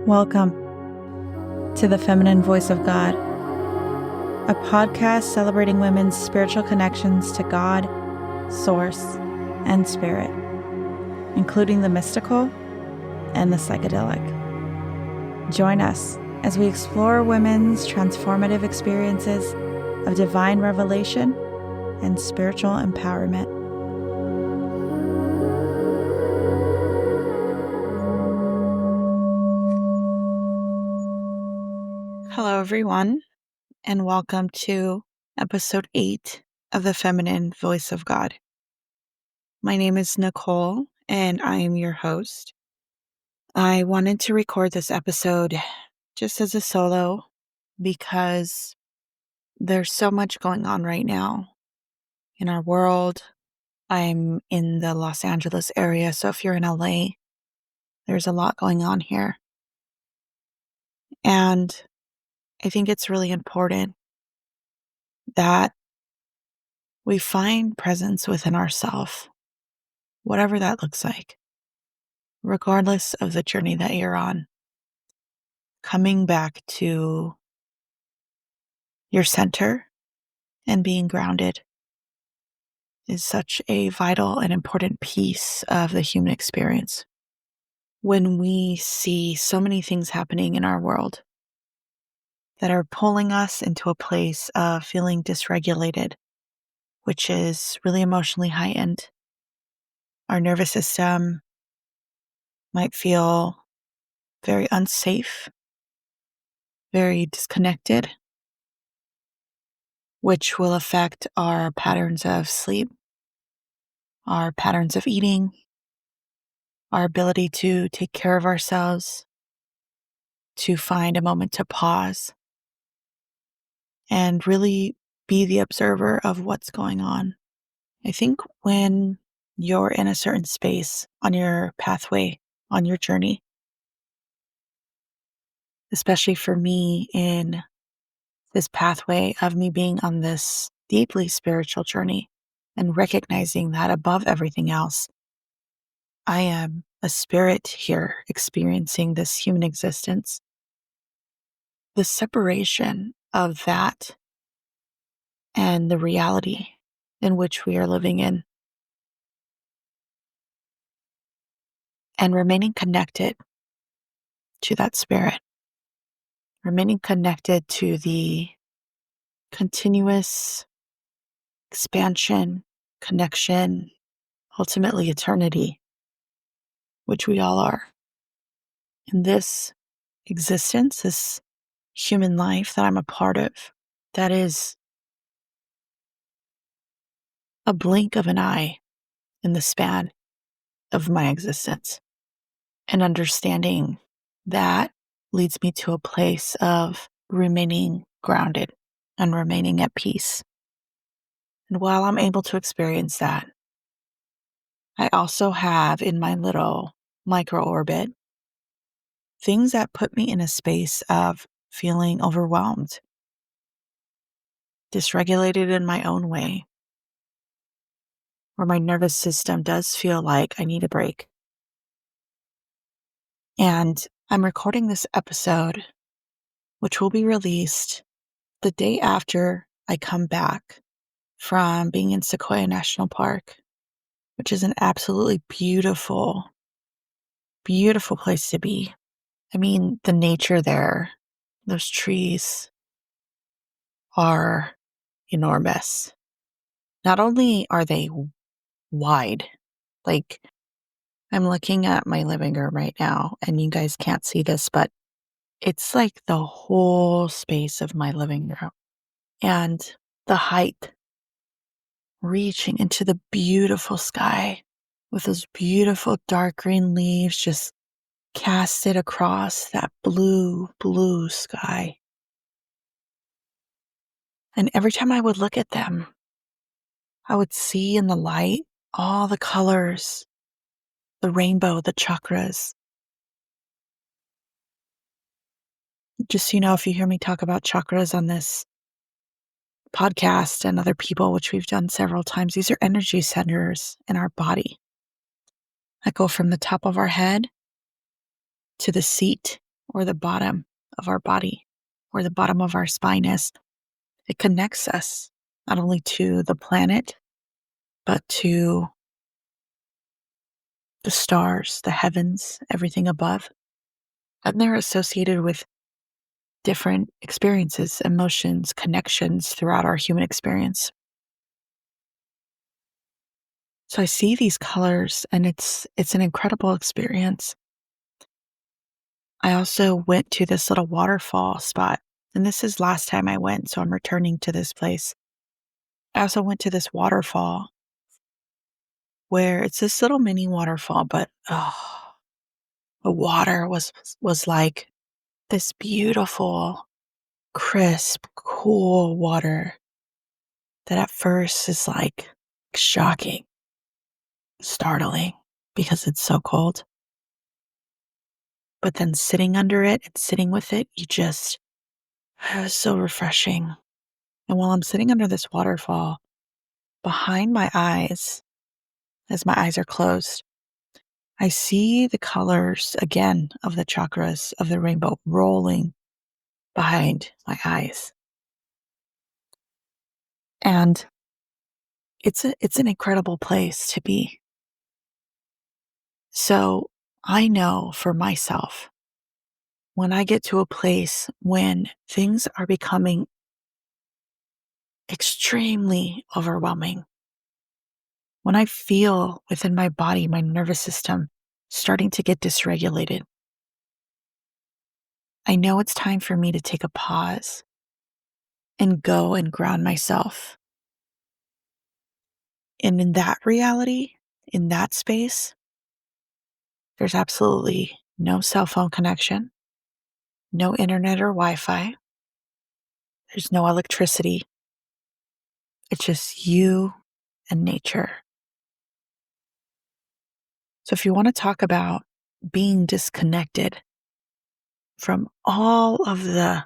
Welcome to the Feminine Voice of God, a podcast celebrating women's spiritual connections to God, Source, and Spirit, including the mystical and the psychedelic. Join us as we explore women's transformative experiences of divine revelation and spiritual empowerment. Hello, everyone, and welcome to episode 8 of the Feminine Voice of God. My name is Nicole, and I am your host. I wanted to record this episode just as a solo because there's so much going on right now in our world. I'm in the Los Angeles area, so if you're in LA, there's a lot going on here. And I think it's really important that we find presence within ourselves, whatever that looks like, regardless of the journey that you're on. Coming back to your center and being grounded is such a vital and important piece of the human experience. When we see so many things happening in our world that are pulling us into a place of feeling dysregulated, which is really emotionally heightened, our nervous system might feel very unsafe, very disconnected, which will affect our patterns of sleep, our patterns of eating, our ability to take care of ourselves, to find a moment to pause and really be the observer of what's going on. I think when you're in a certain space on your pathway, on your journey, especially for me in this pathway of me being on this deeply spiritual journey and recognizing that above everything else, I am a spirit here experiencing this human existence. The separation of that and the reality in which we are living in, and remaining connected to that spirit, remaining connected to the continuous expansion, connection, ultimately eternity, which we all are. In this existence, this human life that I'm a part of, that is a blink of an eye in the span of my existence. And understanding that leads me to a place of remaining grounded and remaining at peace. And while I'm able to experience that, I also have in my little micro orbit things that put me in a space of feeling overwhelmed, dysregulated in my own way, where my nervous system does feel like I need a break. And I'm recording this episode, which will be released the day after I come back from being in Sequoia National Park, which is an absolutely beautiful, beautiful place to be. I mean, the nature there, those trees are enormous. Not only are they wide, like I'm looking at my living room right now, and you guys can't see this, but it's like the whole space of my living room. And the height reaching into the beautiful sky with those beautiful dark green leaves just casted across that blue, blue sky. And every time I would look at them, I would see in the light all the colors, the rainbow, the chakras. Just so you know, if you hear me talk about chakras on this podcast and other people, which we've done several times, these are energy centers in our body that go from the top of our head to the seat or the bottom of our body, where the bottom of our spine is. It connects us not only to the planet, but to the stars, the heavens, everything above. And they're associated with different experiences, emotions, connections throughout our human experience. So I see these colors and it's an incredible experience. I also went to this little waterfall spot, and this is last time I went, so I'm returning to this place. I also went to this waterfall where it's this little mini waterfall, but the water was like this beautiful, crisp, cool water that at first is like shocking, startling because it's so cold. But then sitting under it and sitting with it, it was so refreshing. And while I'm sitting under this waterfall, behind my eyes, as my eyes are closed, I see the colors again of the chakras of the rainbow rolling behind my eyes. And it's an incredible place to be. So I know for myself, when I get to a place when things are becoming extremely overwhelming, when I feel within my body, my nervous system starting to get dysregulated, I know it's time for me to take a pause and go and ground myself. And in that reality, in that space, there's absolutely no cell phone connection, no internet or Wi Fi, there's no electricity. It's just you and nature. So if you want to talk about being disconnected from all of the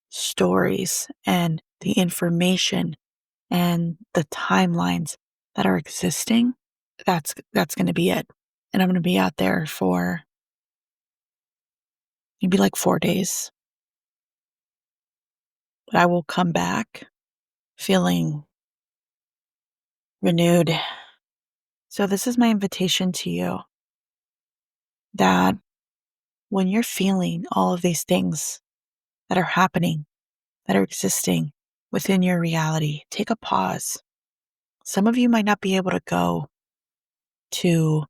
stories and the information and the timelines that are existing, that's going to be it. And I'm going to be out there for maybe like 4 days. But I will come back feeling renewed. So this is my invitation to you, that when you're feeling all of these things that are happening, that are existing within your reality, take a pause. Some of you might not be able to go to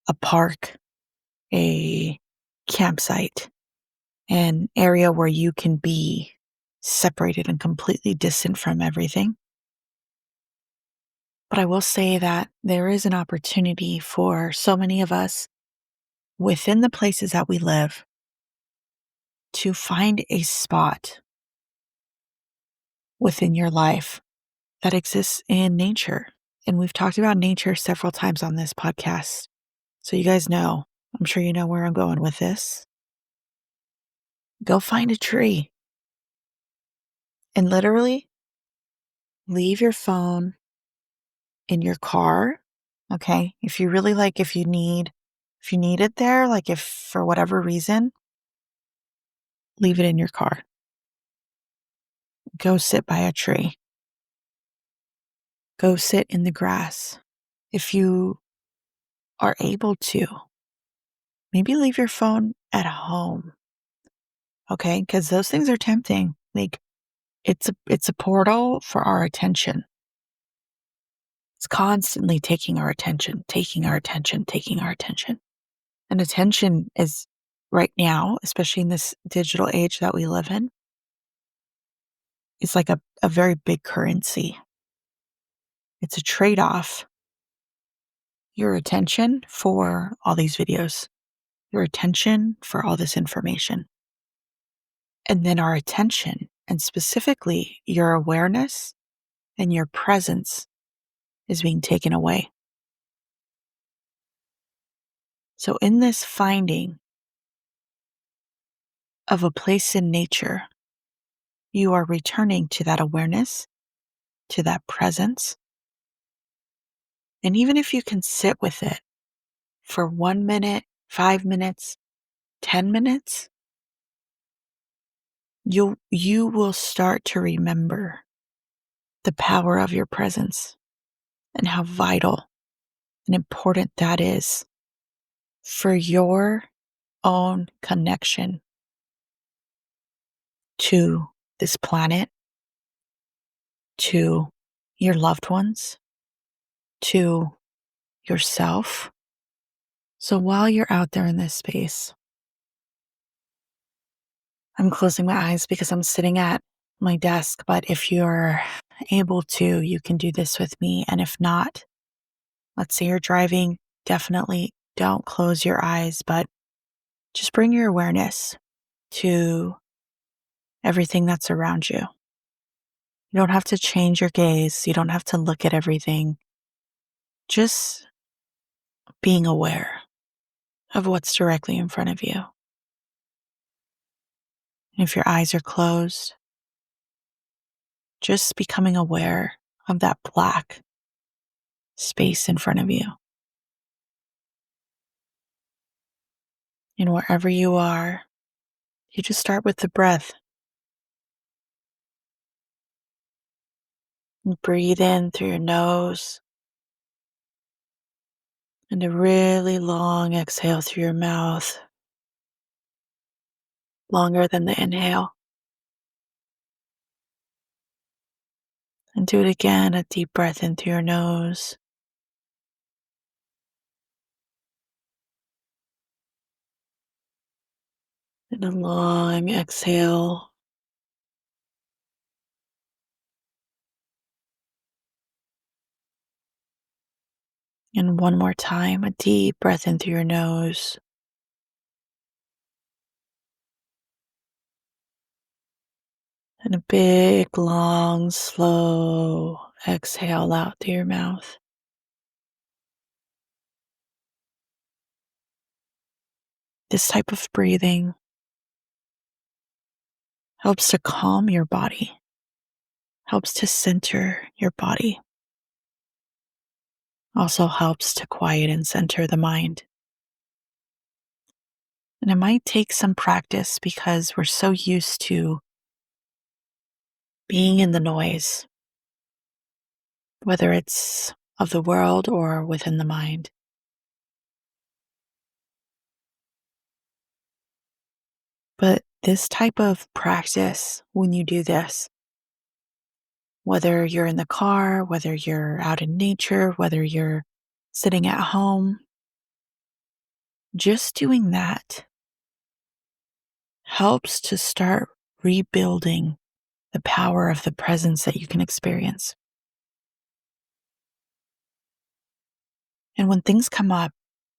a park, a campsite, an area where you can be separated and completely distant from everything. But I will say that there is an opportunity for so many of us within the places that we live to find a spot within your life that exists in nature. And we've talked about nature several times on this podcast. So you guys know, I'm sure you know where I'm going with this. Go find a tree and literally leave your phone in your car. Okay. If you really like, if you need it there, like if for whatever reason, leave it in your car. Go sit by a tree. Go sit in the grass. If you are able to, maybe leave your phone at home. Okay. Because those things are tempting. Like it's a portal for our attention. It's constantly taking our attention, taking our attention, taking our attention. And attention is right now, especially in this digital age that we live in, it's like a very big currency. It's a trade-off. Your attention for all these videos, your attention for all this information, and then our attention, and specifically your awareness and your presence is being taken away. So in this finding of a place in nature, you are returning to that awareness, to that presence. And even if you can sit with it for 1 minute, 5 minutes, 10 minutes, you will start to remember the power of your presence and how vital and important that is for your own connection to this planet, to your loved ones, to yourself. So while you're out there in this space, I'm closing my eyes because I'm sitting at my desk, but if you're able to, you can do this with me. And if not, let's say you're driving, definitely don't close your eyes, but just bring your awareness to everything that's around you. You don't have to change your gaze. You don't have to look at everything. Just being aware of what's directly in front of you. And if your eyes are closed, just becoming aware of that black space in front of you. And wherever you are, you just start with the breath. And breathe in through your nose and a really long exhale through your mouth, longer than the inhale. And do it again, a deep breath in through your nose. And a long exhale. And one more time, a deep breath in through your nose. And a big, long, slow exhale out through your mouth. This type of breathing helps to calm your body, helps to center your body, also helps to quiet and center the mind. And it might take some practice because we're so used to being in the noise, whether it's of the world or within the mind. But this type of practice, when you do this, whether you're in the car, whether you're out in nature, whether you're sitting at home, just doing that helps to start rebuilding the power of the presence that you can experience. And when things come up,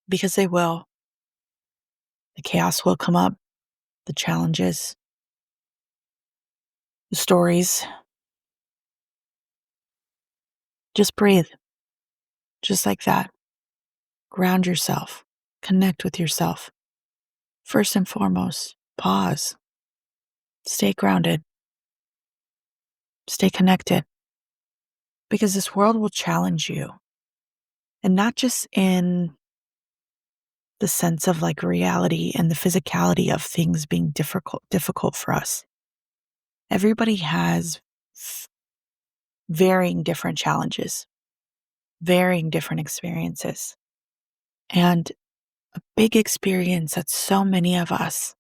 because they will, the chaos will come up, the challenges, the stories, just breathe, just like that. Ground yourself, connect with yourself. First and foremost, pause, stay grounded, stay connected, because this world will challenge you. And not just in the sense of like reality and the physicality of things being difficult for us. Everybody has varying different challenges, varying different experiences. And a big experience that so many of us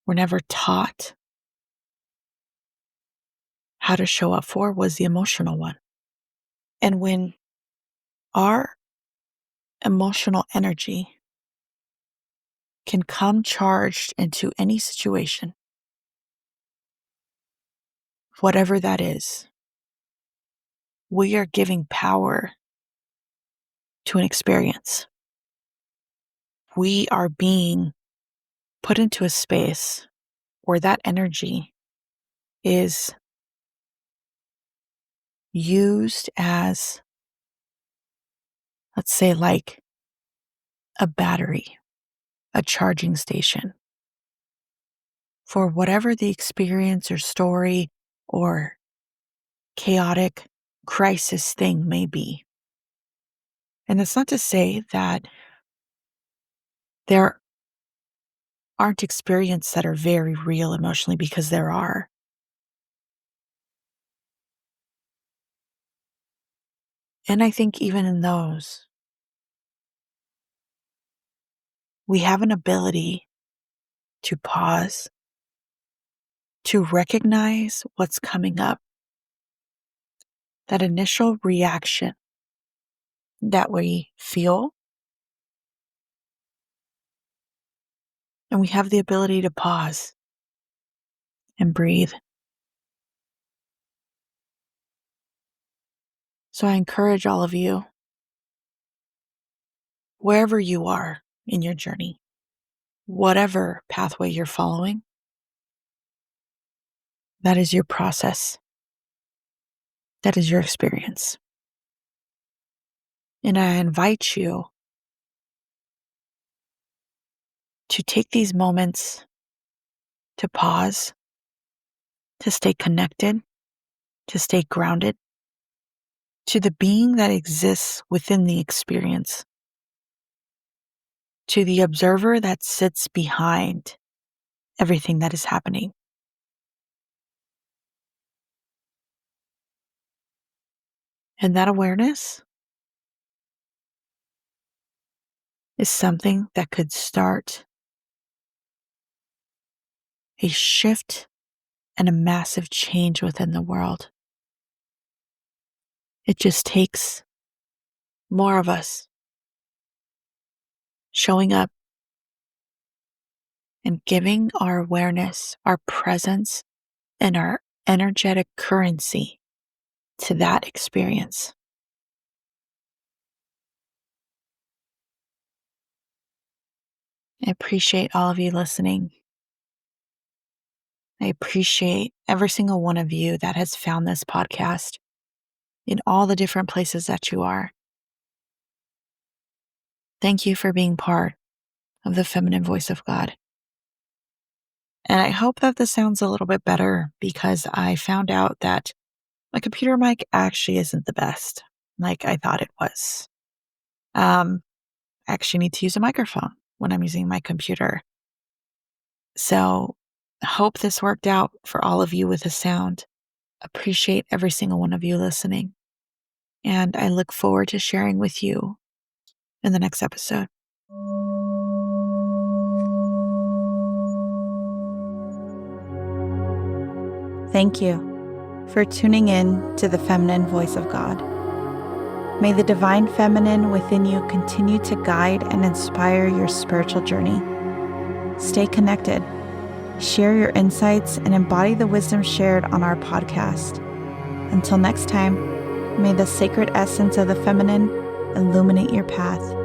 were never taught how to show up for was the emotional one. And when our emotional energy can come charged into any situation, whatever that is, we are giving power to an experience. We are being put into a space where that energy is used as, let's say, like a battery, a charging station for whatever the experience or story or chaotic crisis thing may be. And it's not to say that there aren't experienced that are very real emotionally, because there are. And I think even in those, we have an ability to pause, to recognize what's coming up, that initial reaction that we feel, and we have the ability to pause and breathe. So I encourage all of you, wherever you are in your journey, whatever pathway you're following, that is your process. That is your experience. And I invite you to take these moments to pause, to stay connected, to stay grounded to the being that exists within the experience, to the observer that sits behind everything that is happening. And that awareness is something that could start a shift and a massive change within the world. It just takes more of us showing up and giving our awareness, our presence, and our energetic currency to that experience. I appreciate all of you listening. I appreciate every single one of you that has found this podcast in all the different places that you are. Thank you for being part of the feminine voice of God. And I hope that this sounds a little bit better, because I found out that my computer mic actually isn't the best like I thought it was. I actually need to use a microphone when I'm using my computer. So I hope this worked out for all of you with the sound. Appreciate every single one of you listening. And I look forward to sharing with you in the next episode. Thank you for tuning in to the feminine voice of God. May the divine feminine within you continue to guide and inspire your spiritual journey. Stay connected, share your insights, and embody the wisdom shared on our podcast. Until next time, may the sacred essence of the feminine illuminate your path.